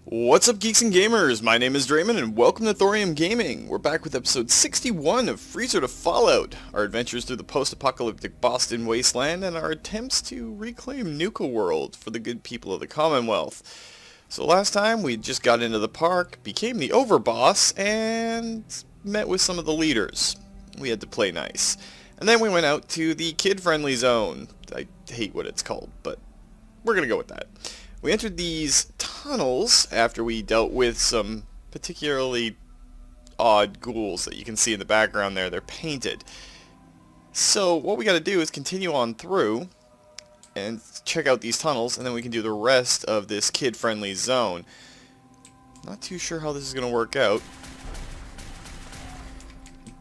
What's up, geeks and gamers? My name is Draymond, and welcome to Thorium Gaming. We're back with episode 61 of Freezer to Fallout, our adventures through the post-apocalyptic Boston wasteland, and our attempts to reclaim Nuka World for the good people of the Commonwealth. So last time, we just got into the park, became the overboss, and met with some of the leaders. We had to play nice. And then we went out to the kid-friendly zone. I hate what it's called, but we're gonna go with that. We entered these tunnels after we dealt with some particularly odd ghouls that you can see in the background there. They're painted. So what we got to do is continue on through and check out these tunnels, and then we can do the rest of this kid-friendly zone. Not too sure how this is going to work out.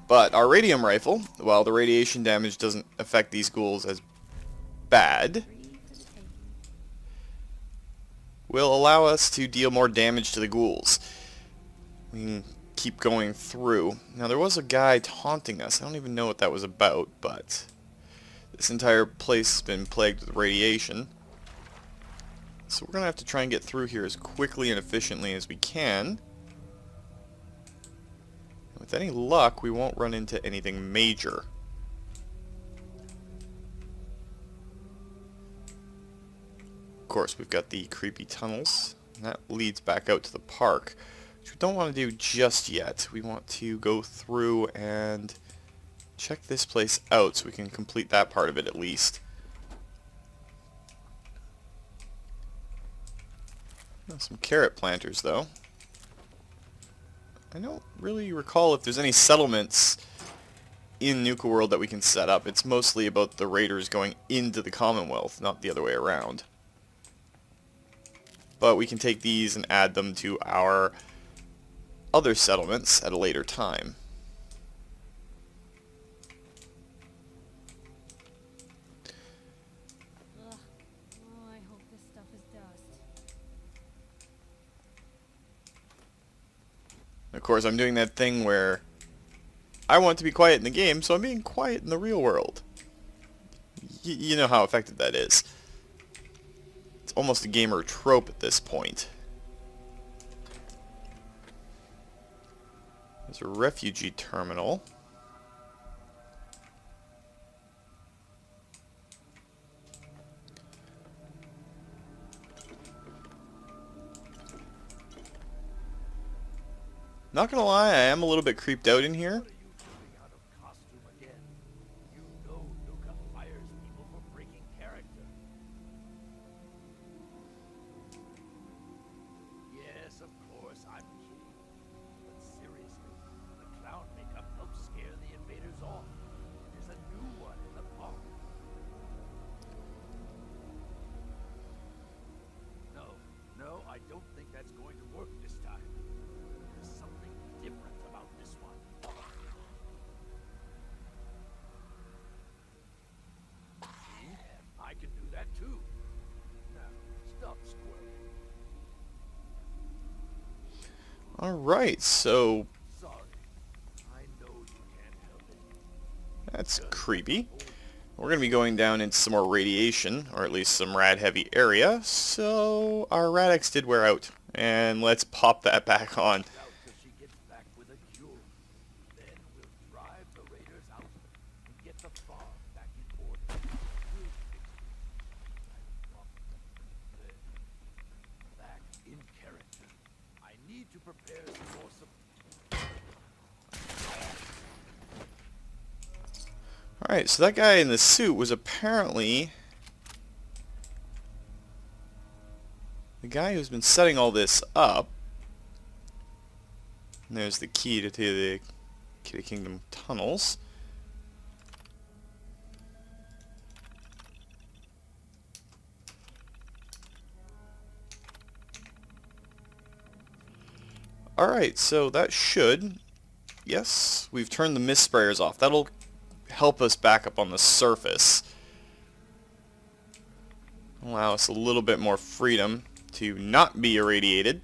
But our radium rifle, while the radiation damage doesn't affect these ghouls as bad, will allow us to deal more damage to the ghouls. We can keep going through. Now, there was a guy taunting us. I don't even know what that was about, but this entire place has been plagued with radiation. So we're going to have to try and get through here as quickly and efficiently as we can. With any luck, we won't run into anything major. Of course, we've got the creepy tunnels, and that leads back out to the park, which we don't want to do just yet. We want to go through and check this place out so we can complete that part of it at least. Some carrot planters, though. I don't really recall if there's any settlements in Nuka World that we can set up. It's mostly about the raiders going into the Commonwealth, not the other way around. But we can take these and add them to our other settlements at a later time. Ugh. Oh, I hope this stuff is dust. Of course, I'm doing that thing where I want to be quiet in the game, so I'm being quiet in the real world. You know how effective that is. It's almost a gamer trope at this point. There's a refugee terminal. Not gonna lie, I am a little bit creeped out in here. What are you doing out of costume again? You know Nuka fires people for breaking character. Yes, of course, I'm kidding. But seriously, the clown makeup helps scare the invaders off. There's a new one in the park. No, I don't think that's going to work this time. There's something different about this one. See? I can do that too. Now, stop squirming. Alright, so Sorry. I know you can't help it. that's creepy. We're going to be going down into some more radiation, or at least some rad-heavy area, so our Radix did wear out. And let's pop that back on. Out till she gets back with a cure. Then we'll drive the raiders out and get the farm back in order. We'll fix this. I promise. Then, back in character. I need to prepare some more Alright, so that guy in the suit was apparently the guy who's been setting all this up. And there's the key to the Kitty Kingdom tunnels. Alright, so that should... Yes, we've turned the mist sprayers off. That'll help us back up on the surface. Allow us a little bit more freedom to not be irradiated.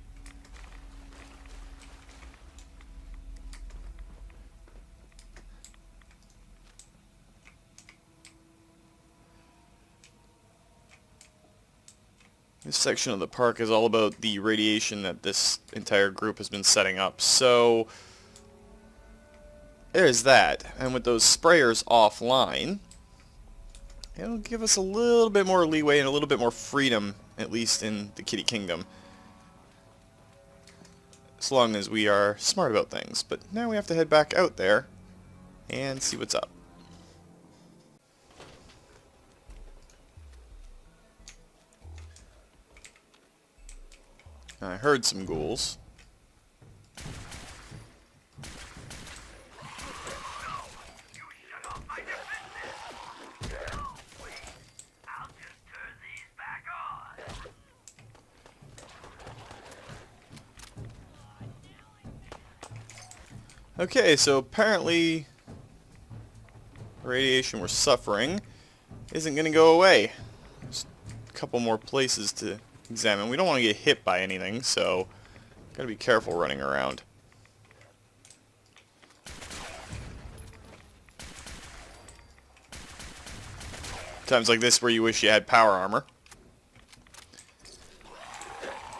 This section of the park is all about the radiation that this entire group has been setting up. So there's that. And with those sprayers offline, it'll give us a little bit more leeway and a little bit more freedom, at least in the Kitty Kingdom. As long as we are smart about things. But now we have to head back out there and see what's up. I heard some ghouls. Okay, so apparently the radiation we're suffering isn't going to go away. There's a couple more places to examine. We don't want to get hit by anything, so gotta be careful running around. Times like this where you wish you had power armor.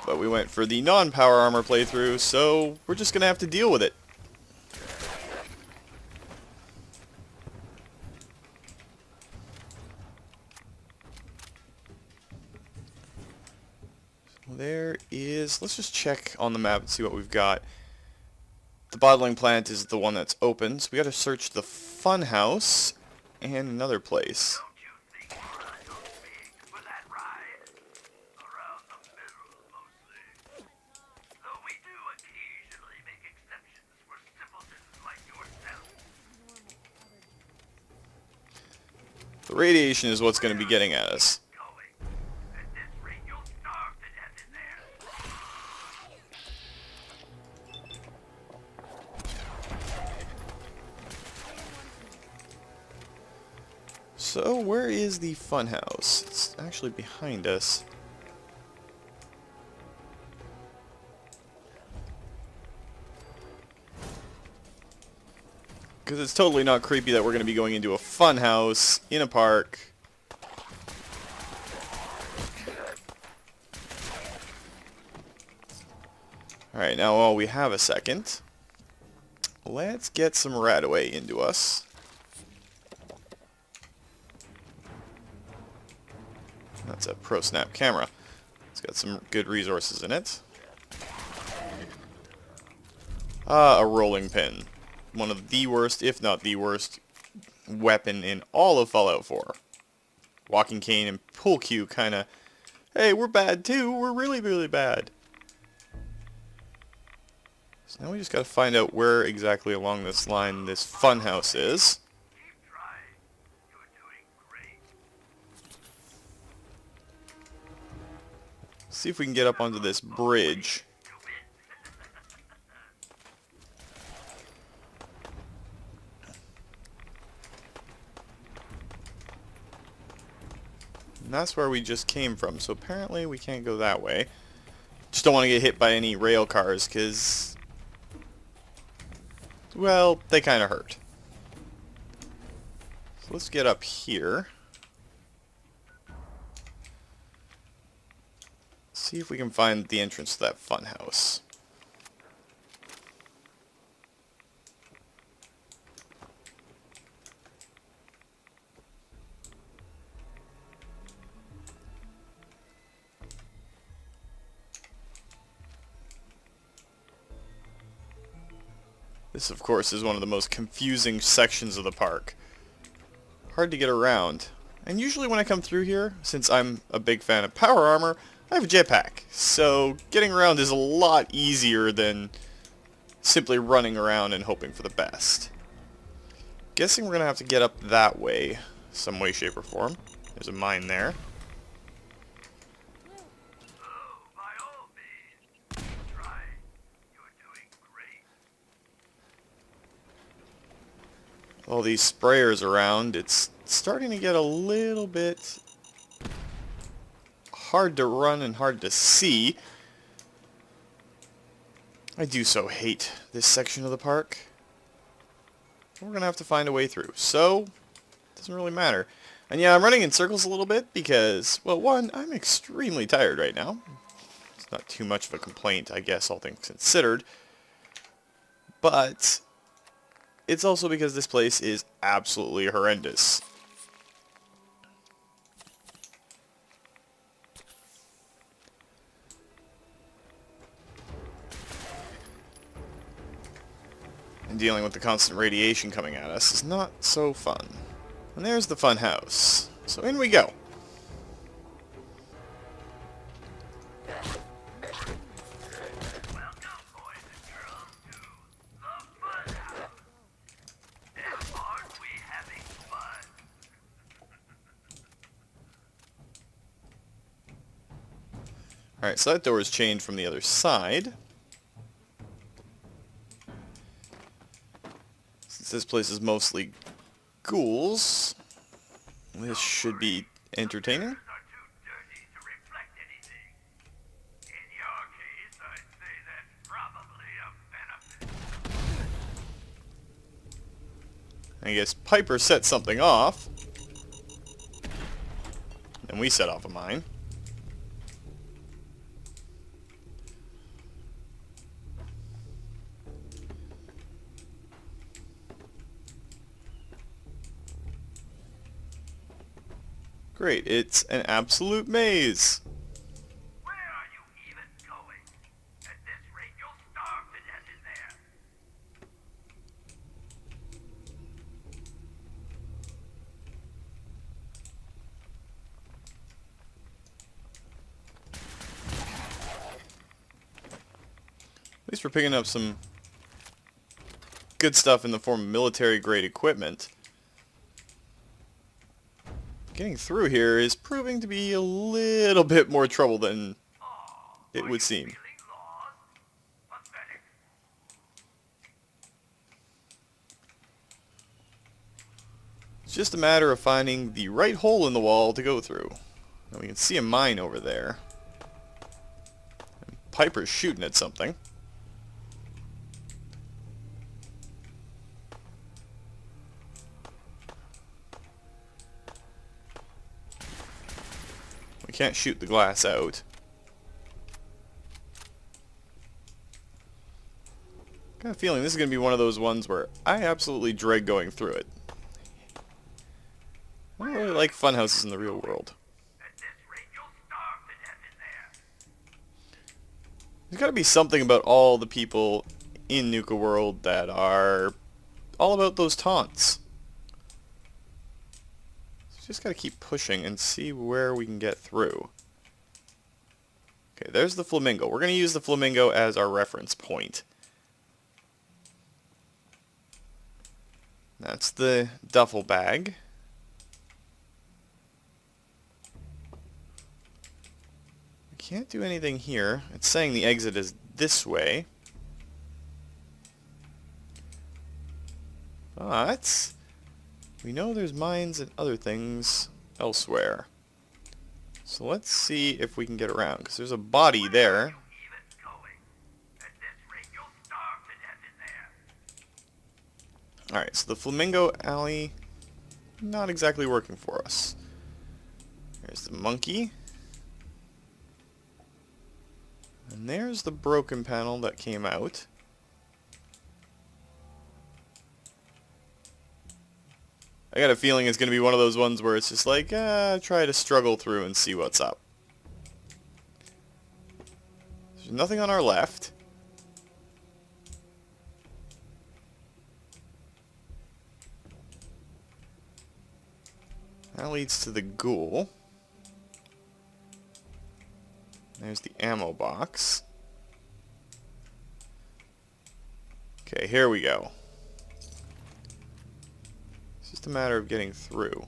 But we went for the non-power armor playthrough, so we're just gonna have to deal with it. There is, let's just check on the map and see what we've got. The bottling plant is the one that's open, so we gotta search the fun house and another place. The radiation is what's going to be getting at us. So, where is the funhouse? It's actually behind us. Because it's totally not creepy that we're going to be going into a funhouse in a park. Alright, now while we have a second, let's get some Radaway into us. That's a Pro Snap camera. It's got some good resources in it. A rolling pin. One of the worst, if not the worst, weapon in all of Fallout 4. Walking cane and pool cue kinda, hey, we're bad too, we're really, really bad. So now we just gotta find out where exactly along this line this funhouse is. See if we can get up onto this bridge. And that's where we just came from, so apparently we can't go that way. Just don't want to get hit by any rail cars, because, well, they kind of hurt. So let's get up here. See if we can find the entrance to that funhouse. This, of course, is one of the most confusing sections of the park. Hard to get around. And usually when I come through here, since I'm a big fan of power armor, I have a jetpack. So getting around is a lot easier than simply running around and hoping for the best. Guessing we're going to have to get up that way, some way, shape, or form. There's a mine there. All these sprayers around, it's starting to get a little bit hard to run and hard to see. I do so hate this section of the park. We're going to have to find a way through. So, it doesn't really matter. And yeah, I'm running in circles a little bit because, well, one, I'm extremely tired right now. It's not too much of a complaint, I guess, all things considered. But it's also because this place is absolutely horrendous. And dealing with the constant radiation coming at us is not so fun. And there's the fun house. So in we go. Alright, so that door is chained from the other side. Since this place is mostly ghouls, this should be entertaining. I guess Piper set something off, and we set off a mine. Great, it's an absolute maze. Where are you even going? At this rate, you'll starve to death in there. At least we're picking up some good stuff in the form of military-grade equipment. Getting through here is proving to be a little bit more trouble than it would seem. Feeling lost? Pathetic. It's just a matter of finding the right hole in the wall to go through. Now we can see a mine over there. And Piper's shooting at something. We can't shoot the glass out. Got a feeling this is going to be one of those ones where I absolutely dread going through it. I don't really like fun houses in the real world. At this rate, you'll starve to death in there. There's got to be something about all the people in Nuka World that are all about those taunts. So just got to keep pushing and see where we can get through. Okay, there's the flamingo. We're going to use the flamingo as our reference point. That's the duffel bag. We can't do anything here. It's saying the exit is this way. But we know there's mines and other things elsewhere. So let's see if we can get around, because there's a body there. Even going. At this rate, you'll starve to death in there. Alright, so the Flamingo Alley, not exactly working for us. There's the monkey. And there's the broken panel that came out. I got a feeling it's going to be one of those ones where it's just like, try to struggle through and see what's up. There's nothing on our left. That leads to the ghoul. There's the ammo box. Okay, here we go. It's just a matter of getting through.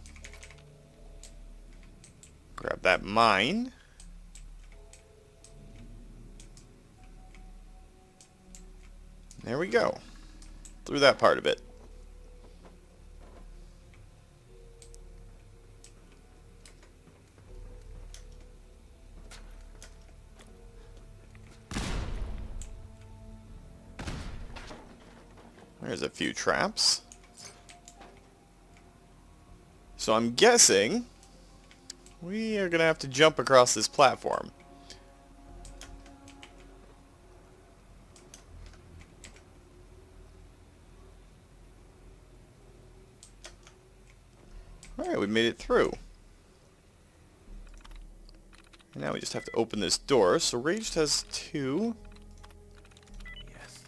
Grab that mine. There we go. Through that part of it. There's a few traps. So I'm guessing we are going to have to jump across this platform. Alright, we made it through. And now we just have to open this door. So Raged has 2. Yes.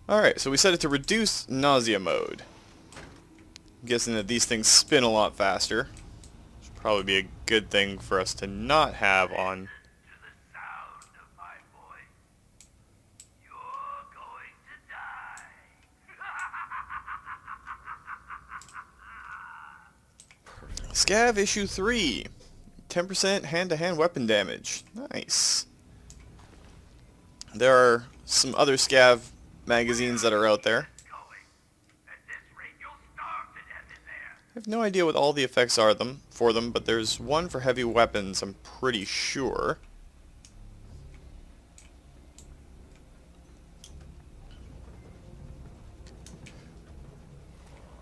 Alright, so we set it to reduce nausea mode. I'm guessing that these things spin a lot faster. Which would probably be a good thing for us to not have on. To the sound of my voice, you're going to die. Scav issue 3. 10% hand-to-hand weapon damage. Nice. There are some other Scav magazines that are out there. Going. At this rate, you'll starve to death in there. I have no idea what all the effects are for them, but there's one for heavy weapons, I'm pretty sure.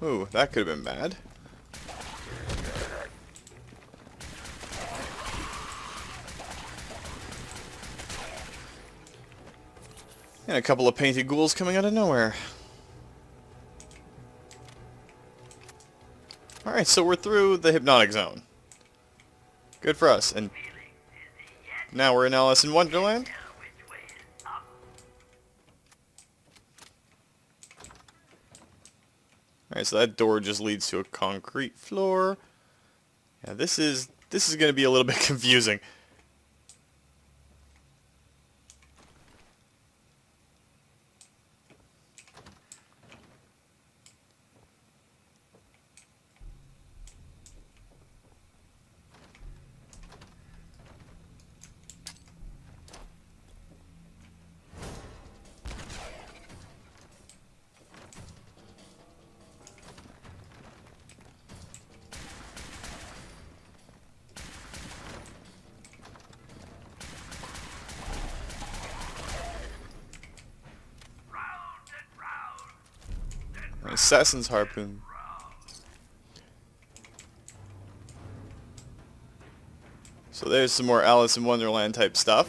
Ooh, that could have been bad. And a couple of painted ghouls coming out of nowhere. Alright, so we're through the hypnotic zone. Good for us. And Feeling dizzy yet? now we're in Alice in Wonderland. Tell which way is up. Alright, so that door just leads to a concrete floor. Yeah, this is going to be a little bit confusing. Round and round. An assassin's harpoon. So there's some more Alice in Wonderland type stuff.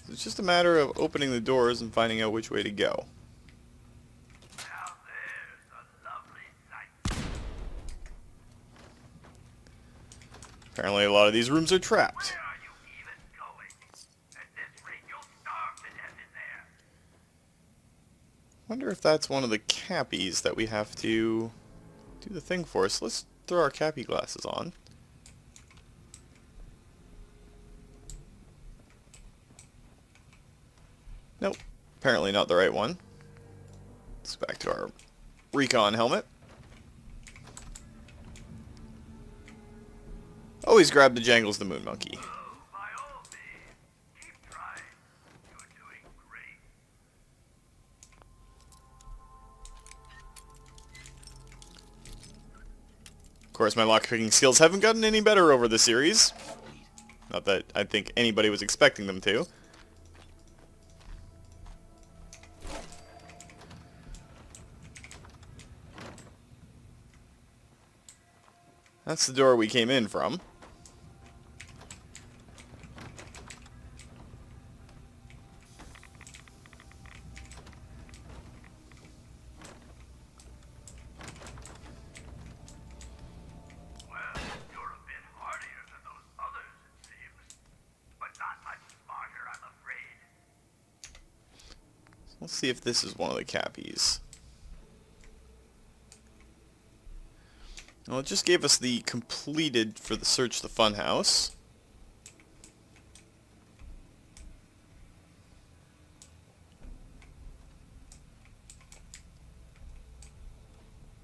It's just a matter of opening the doors and finding out which way to go. Now there's a lovely sight. Apparently a lot of these rooms are trapped. Where are you even going? At this rate, you'll starve to death in there. Wonder if that's one of the cappies that we have to do the thing for. So let's throw our cappy glasses on. Nope. Apparently not the right one. Let's go back to our recon helmet. Always grab the Jangles the Moon Monkey. Oh, by all means, keep trying. You're doing great. Of course, my lockpicking skills haven't gotten any better over the series. Not that I think anybody was expecting them to. That's the door we came in from. Well, you're a bit hardier than those others, it seems. But not much smarter, I'm afraid. Let's see if this is one of the cappies. Well, it just gave us the completed for the Search the Funhouse.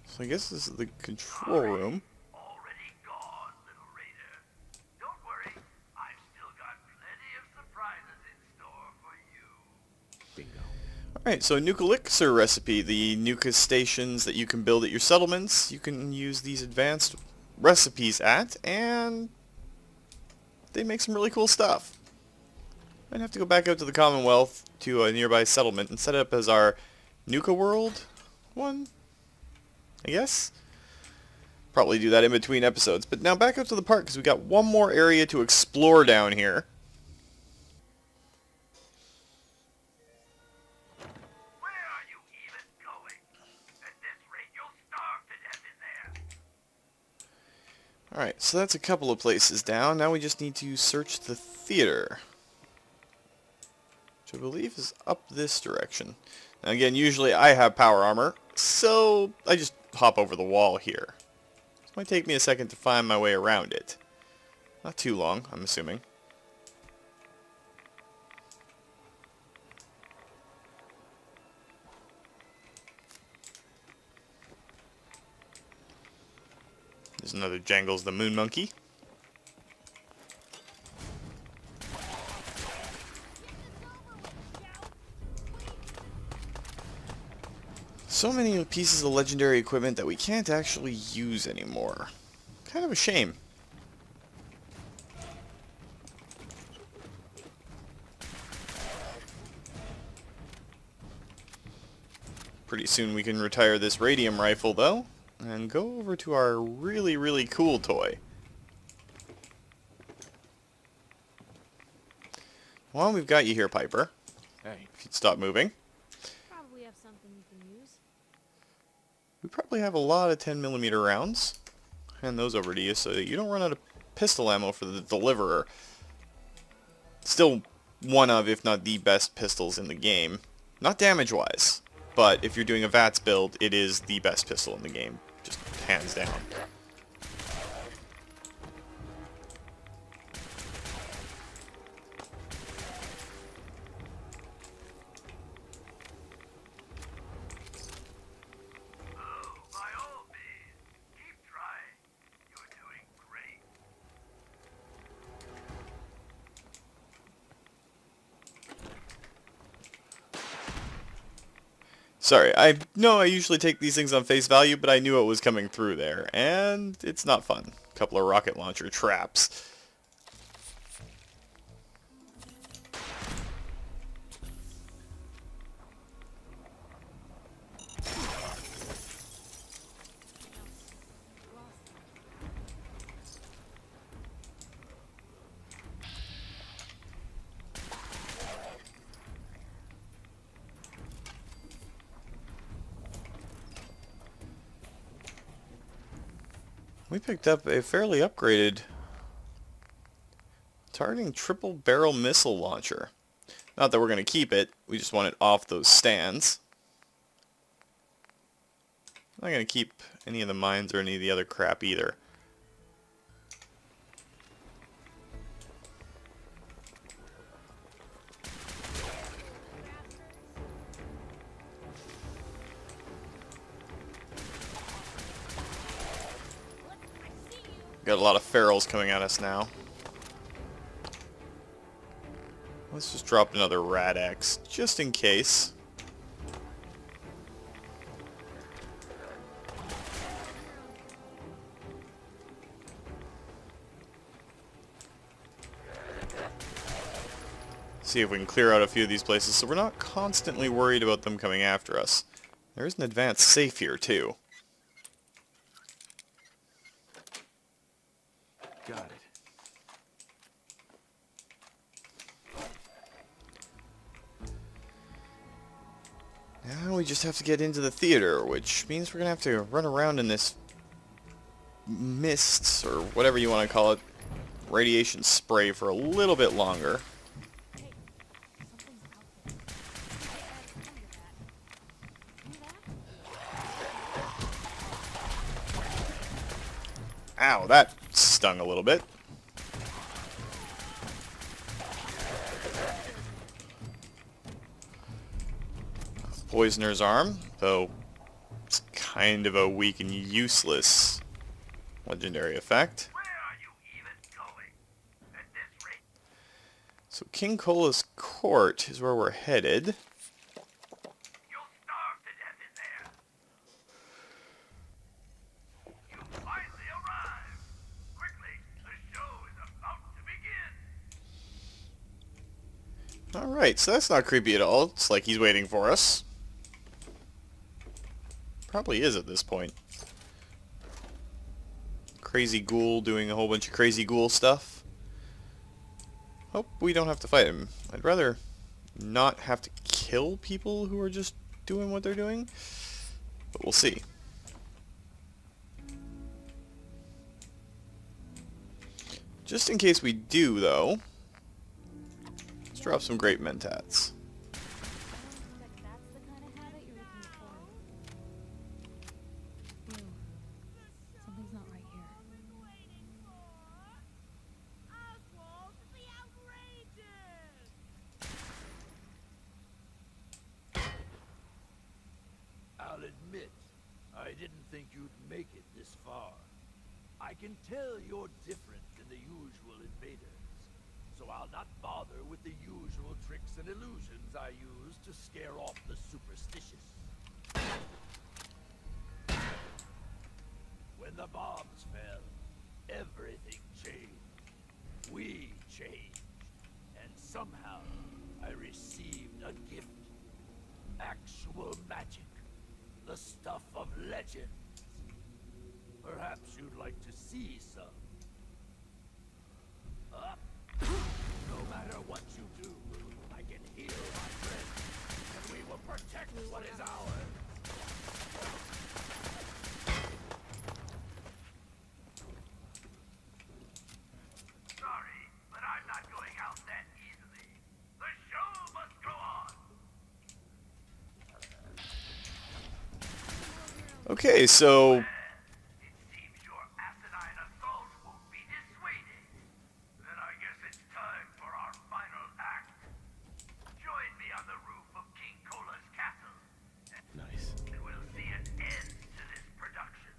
So I guess this is the control room. Already gone, little raider. Don't worry, I've still got plenty of surprises in store for you. Bingo. Alright, so Nuka Elixir recipe, the Nuka stations that you can build at your settlements, you can use these advanced recipes at, and they make some really cool stuff. I'd have to go back out to the Commonwealth, to a nearby settlement and set it up as our Nuka world one, I guess. Probably do that in between episodes. But now back up to the park because we got one more area to explore down here. Where are you even going? At this rate, you'll starve to death in there. Alright, so that's a couple of places down. Now we just need to search the theater, which I believe is up this direction. Now again, usually I have power armor, so I just hop over the wall here. This might take me a second to find my way around it. Not too long, I'm assuming. There's another Jangles the Moon Monkey. So many pieces of legendary equipment that we can't actually use anymore. Kind of a shame. Pretty soon we can retire this radium rifle though, and go over to our really, really cool toy. Well, we've got you here, Piper. Hey. If you'd stop moving. Probably have something you can use. We probably have a lot of 10mm rounds. Hand those over to you so that you don't run out of pistol ammo for the Deliverer. Still one of, if not the best pistols in the game. Not damage-wise, but if you're doing a VATS build, it is the best pistol in the game. Just hands down. Oh, by all means, keep trying. You're doing great. Sorry, I know I usually take these things on face value, but I knew it was coming through there, and it's not fun. A couple of rocket launcher traps. We picked up a fairly upgraded targeting triple barrel missile launcher. Not that we're going to keep it, we just want it off those stands. I'm not going to keep any of the mines or any of the other crap either. Got a lot of ferals coming at us now. Let's just drop another Rad-X, just in case. See if we can clear out a few of these places so we're not constantly worried about them coming after us. There is an advanced safe here, too. Got it. Now we just have to get into the theater, which means we're going to have to run around in this mists, or whatever you want to call it, radiation spray for a little bit longer. Hey, something's out there. See that? Ow, that stung a little bit. Poisoner's Arm, though it's kind of a weak and useless legendary effect. Where are you even going? At this rate, So King Cola's Court is where we're headed. you'll starve to death in there. You finally arrived. Quickly, the show is about to begin. Alright, so that's not creepy at all. It's like he's waiting for us. Probably is at this point. Crazy ghoul doing a whole bunch of crazy ghoul stuff. Hope we don't have to fight him. I'd rather not have to kill people who are just doing what they're doing. But we'll see. Just in case we do, though, let's drop some great mentats. I don't expect that's the kind of habit you're looking for. Blue, something's not right here. I'll admit, I didn't think you'd make it this far. I can tell you're different than the usual invaders, so I'll not bother with the usual tricks and illusions I use to scare off the superstitious. When the bombs fell, everything changed. We changed, and somehow I received a gift. Actual magic. The stuff of legends. Perhaps you'd like to see some. No matter what you do, I can heal my friends, and we will protect what is ours. Sorry, but I'm not going out that easily. The show must go on. Okay, so It seems your asinine assault won't be dissuaded. Then I guess it's time for our final act. Join me on the roof of King Cola's castle, nice. and we'll see an end to this production.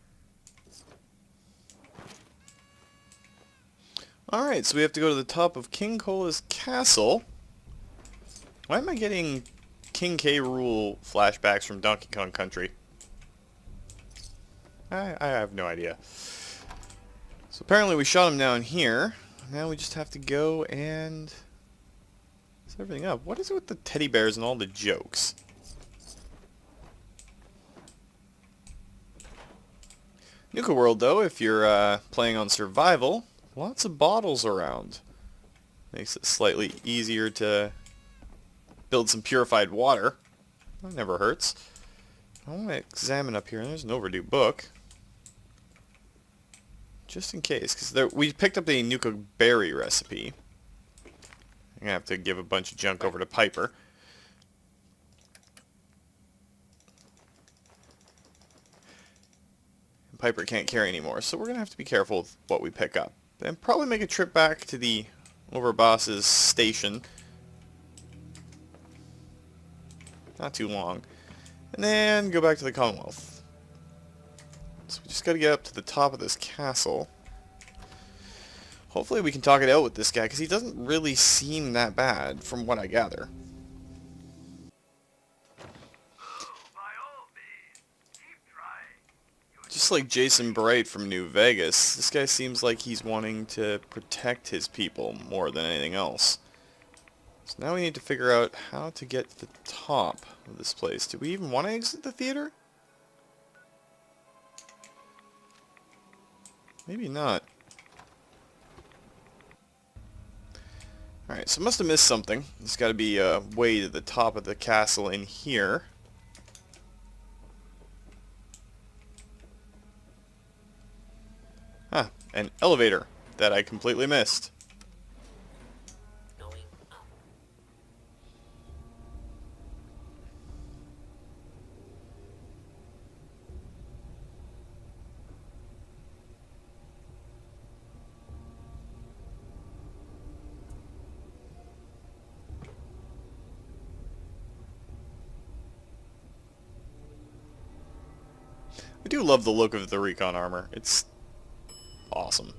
Alright, so we have to go to the top of King Cola's castle. Why am I getting King K. Rool flashbacks from Donkey Kong Country? I have no idea. So apparently we shot him down here. Now we just have to go and set everything up. What is it with the teddy bears and all the jokes? Nuka World, though, if you're playing on survival, lots of bottles around. Makes it slightly easier to build some purified water. That never hurts. I want to examine up here. There's an overdue book. Just in case, because we picked up a Nuka berry recipe. I'm going to have to give a bunch of junk over to Piper. And Piper can't carry anymore, so we're going to have to be careful with what we pick up. And probably make a trip back to the Overboss's station. Not too long. And then go back to the Commonwealth. So we just got to get up to the top of this castle. Hopefully we can talk it out with this guy, because he doesn't really seem that bad, from what I gather. By all means, keep trying. Just like Jason Bright from New Vegas, this guy seems like he's wanting to protect his people more than anything else. So now we need to figure out how to get to the top of this place. Do we even want to exit the theater? Maybe not. Alright, so I must have missed something. There's got to be a way to the top of the castle in here. Huh, an elevator that I completely missed. I do love the look of the recon armor. It's awesome.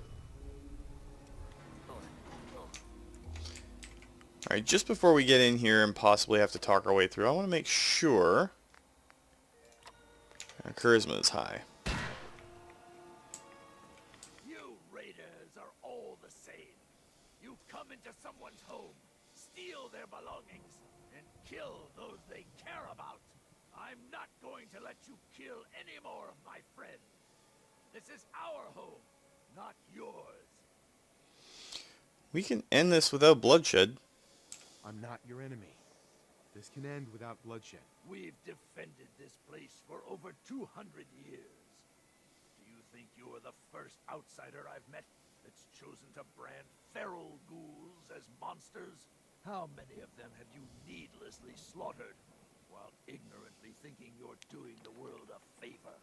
Alright, just before we get in here and possibly have to talk our way through, I want to make sure our charisma is high. You raiders are all the same. You come into someone's home, steal their belongings, and kill those they care about. I'm not going to let you kill any more of my friends. This is our home, not yours. We can end this without bloodshed. I'm not your enemy. This can end without bloodshed. We've defended this place for over 200 years. Do you think you are the first outsider I've met that's chosen to brand feral ghouls as monsters? How many of them have you needlessly slaughtered, while ignorantly thinking you're doing the world a favor?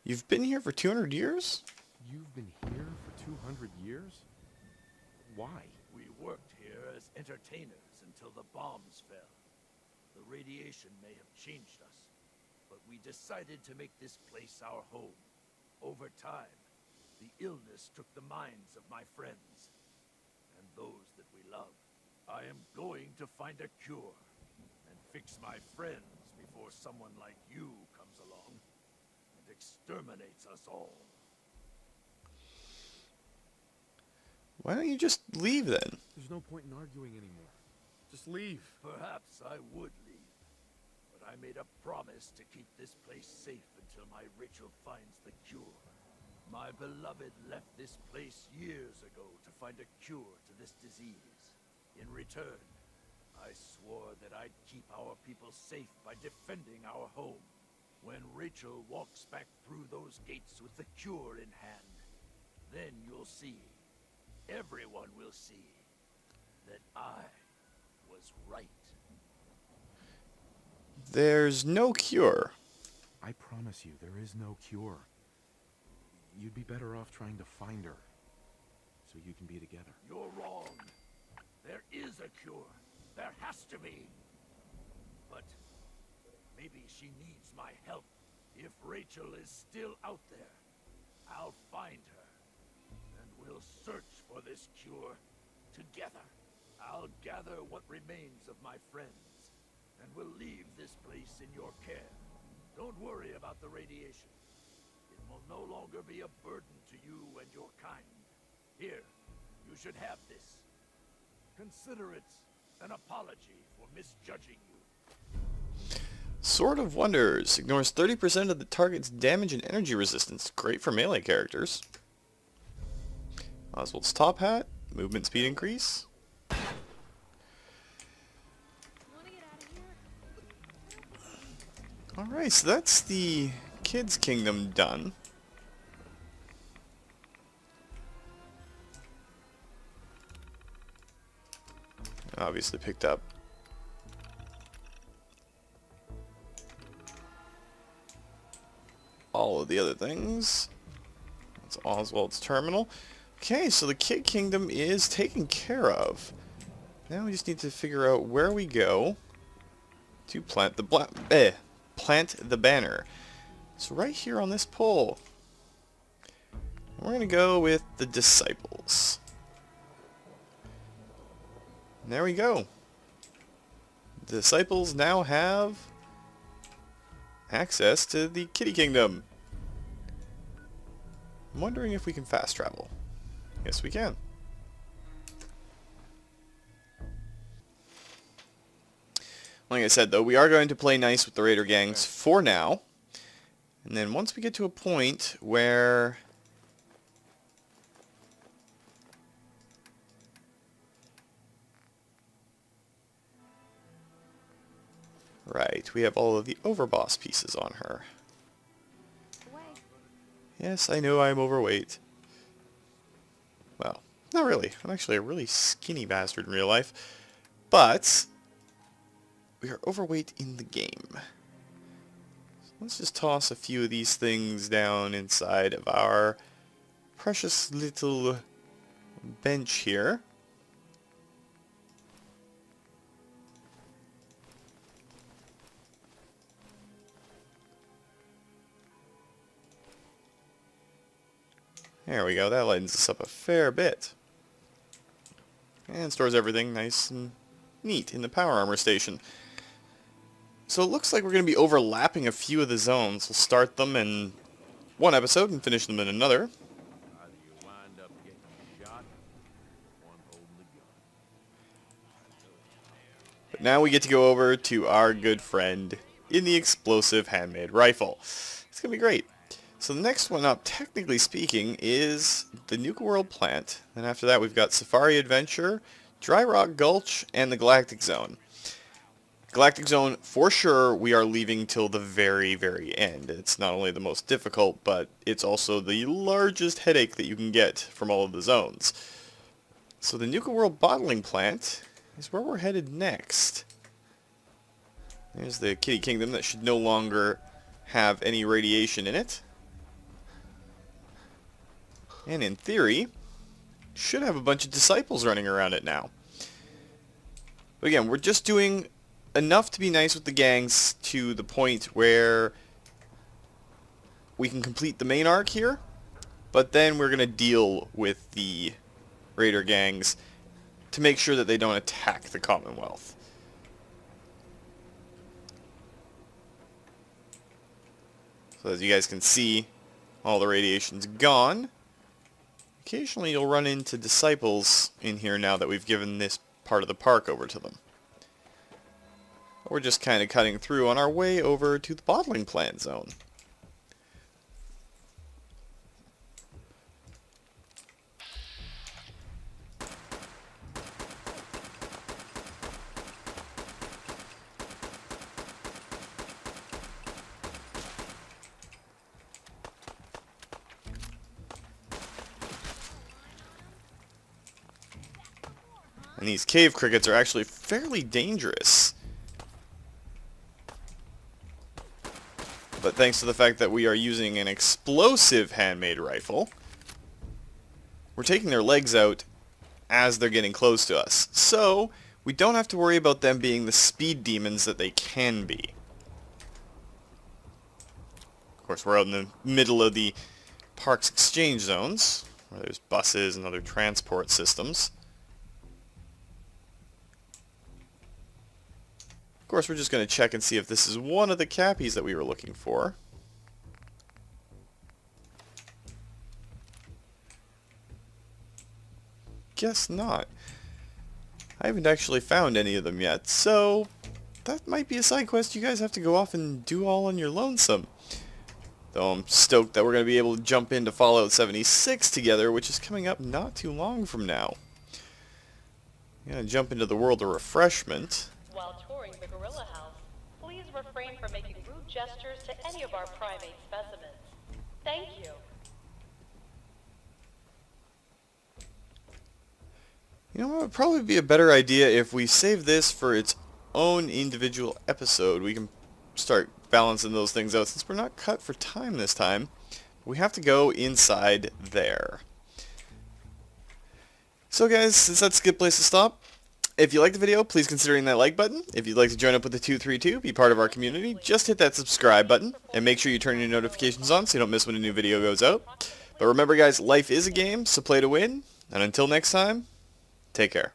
You've been here for 200 years? You've been here for 200 years? Why? We worked here as entertainers until the bombs fell. The radiation may have changed us, but we decided to make this place our home. Over time, the illness took the minds of my friends, and those that we love. I am going to find a cure, and fix my friends before someone like you comes along and exterminates us all. Why don't you just leave then? There's no point in arguing anymore. Just leave. Perhaps I would leave, but I made a promise to keep this place safe until my Rachel finds the cure. My beloved left this place years ago to find a cure to this disease. In return, I swore that I'd keep our people safe by defending our home. When Rachel walks back through those gates with the cure in hand, then you'll see, everyone will see, that I was right. There's no cure. I promise you, there is no cure. You'd be better off trying to find her, so you can be together. You're wrong. There is a cure. There has to be. But maybe she needs my help. If Rachel is still out there, I'll find her, and we'll search for this cure together. I'll gather what remains of my friends, and we'll leave this place in your care. Don't worry about the radiation. It will no longer be a burden to you and your kind. Here, you should have this. Consider it an apology for misjudging you. Sword of Wonders ignores 30% of the target's damage and energy resistance. Great for melee characters. Oswald's top hat. Movement speed increase. Wanna get out of here? Alright, so that's the Kids Kingdom done. Obviously picked up all of the other things. That's Oswald's terminal. Okay, so the Kid Kingdom is taken care of. Now we just need to figure out where we go to plant the plant the banner. So right here on this pole, we're going to go with the disciples. And there we go. The disciples now have access to the Kitty Kingdom. I'm wondering if we can fast travel. Yes, we can. Like I said, though, we are going to play nice with the Raider gangs for now. And then once we get to a point where right, we have all of the overboss pieces on her. Away. Yes, I know I'm overweight. Well, not really. I'm actually a really skinny bastard in real life. But we are overweight in the game. So let's just toss a few of these things down inside of our precious little bench here. There we go, that lightens us up a fair bit. And stores everything nice and neat in the power armor station. So it looks like we're going to be overlapping a few of the zones. We'll start them in one episode and finish them in another. Either you wind up getting shot, one now we get to go over to our good friend in the explosive handmade rifle. It's going to be great. So the next one up, technically speaking, is the Nuka World plant. And after that we've got Safari Adventure, Dry Rock Gulch, and the Galactic Zone. Galactic Zone, for sure, we are leaving till the very, very end. It's not only the most difficult, but it's also the largest headache that you can get from all of the zones. So the Nuka World bottling plant is where we're headed next. There's the Kitty Kingdom that should no longer have any radiation in it. And in theory, should have a bunch of disciples running around it now. But again, we're just doing enough to be nice with the gangs to the point where we can complete the main arc here, but then we're going to deal with the raider gangs to make sure that they don't attack the Commonwealth. So as you guys can see, all the radiation's gone. Occasionally you'll run into disciples in here now that we've given this part of the park over to them. We're just kind of cutting through on our way over to the bottling plant zone. And these cave crickets are actually fairly dangerous. But thanks to the fact that we are using an explosive handmade rifle, we're taking their legs out as they're getting close to us. So, we don't have to worry about them being the speed demons that they can be. Of course, we're out in the middle of the park's exchange zones, where there's buses and other transport systems. Of course, we're just going to check and see if this is one of the cappies that we were looking for. Guess not. I haven't actually found any of them yet, so that might be a side quest you guys have to go off and do all on your lonesome. Though I'm stoked that we're going to be able to jump into Fallout 76 together, which is coming up not too long from now. I'm going to jump into the world of refreshment. While touring the gorilla house, please refrain from making rude gestures to any of our primate specimens. Thank you. You know what, it would probably be a better idea if we save this for its own individual episode. We can start balancing those things out since we're not cut for time this time. We have to go inside there. So guys, since that's a good place to stop, if you liked the video, please consider hitting that like button. If you'd like to join up with the 232, be part of our community, just hit that subscribe button, and make sure you turn your notifications on so you don't miss when a new video goes out. But remember guys, life is a game, so play to win, and until next time, take care.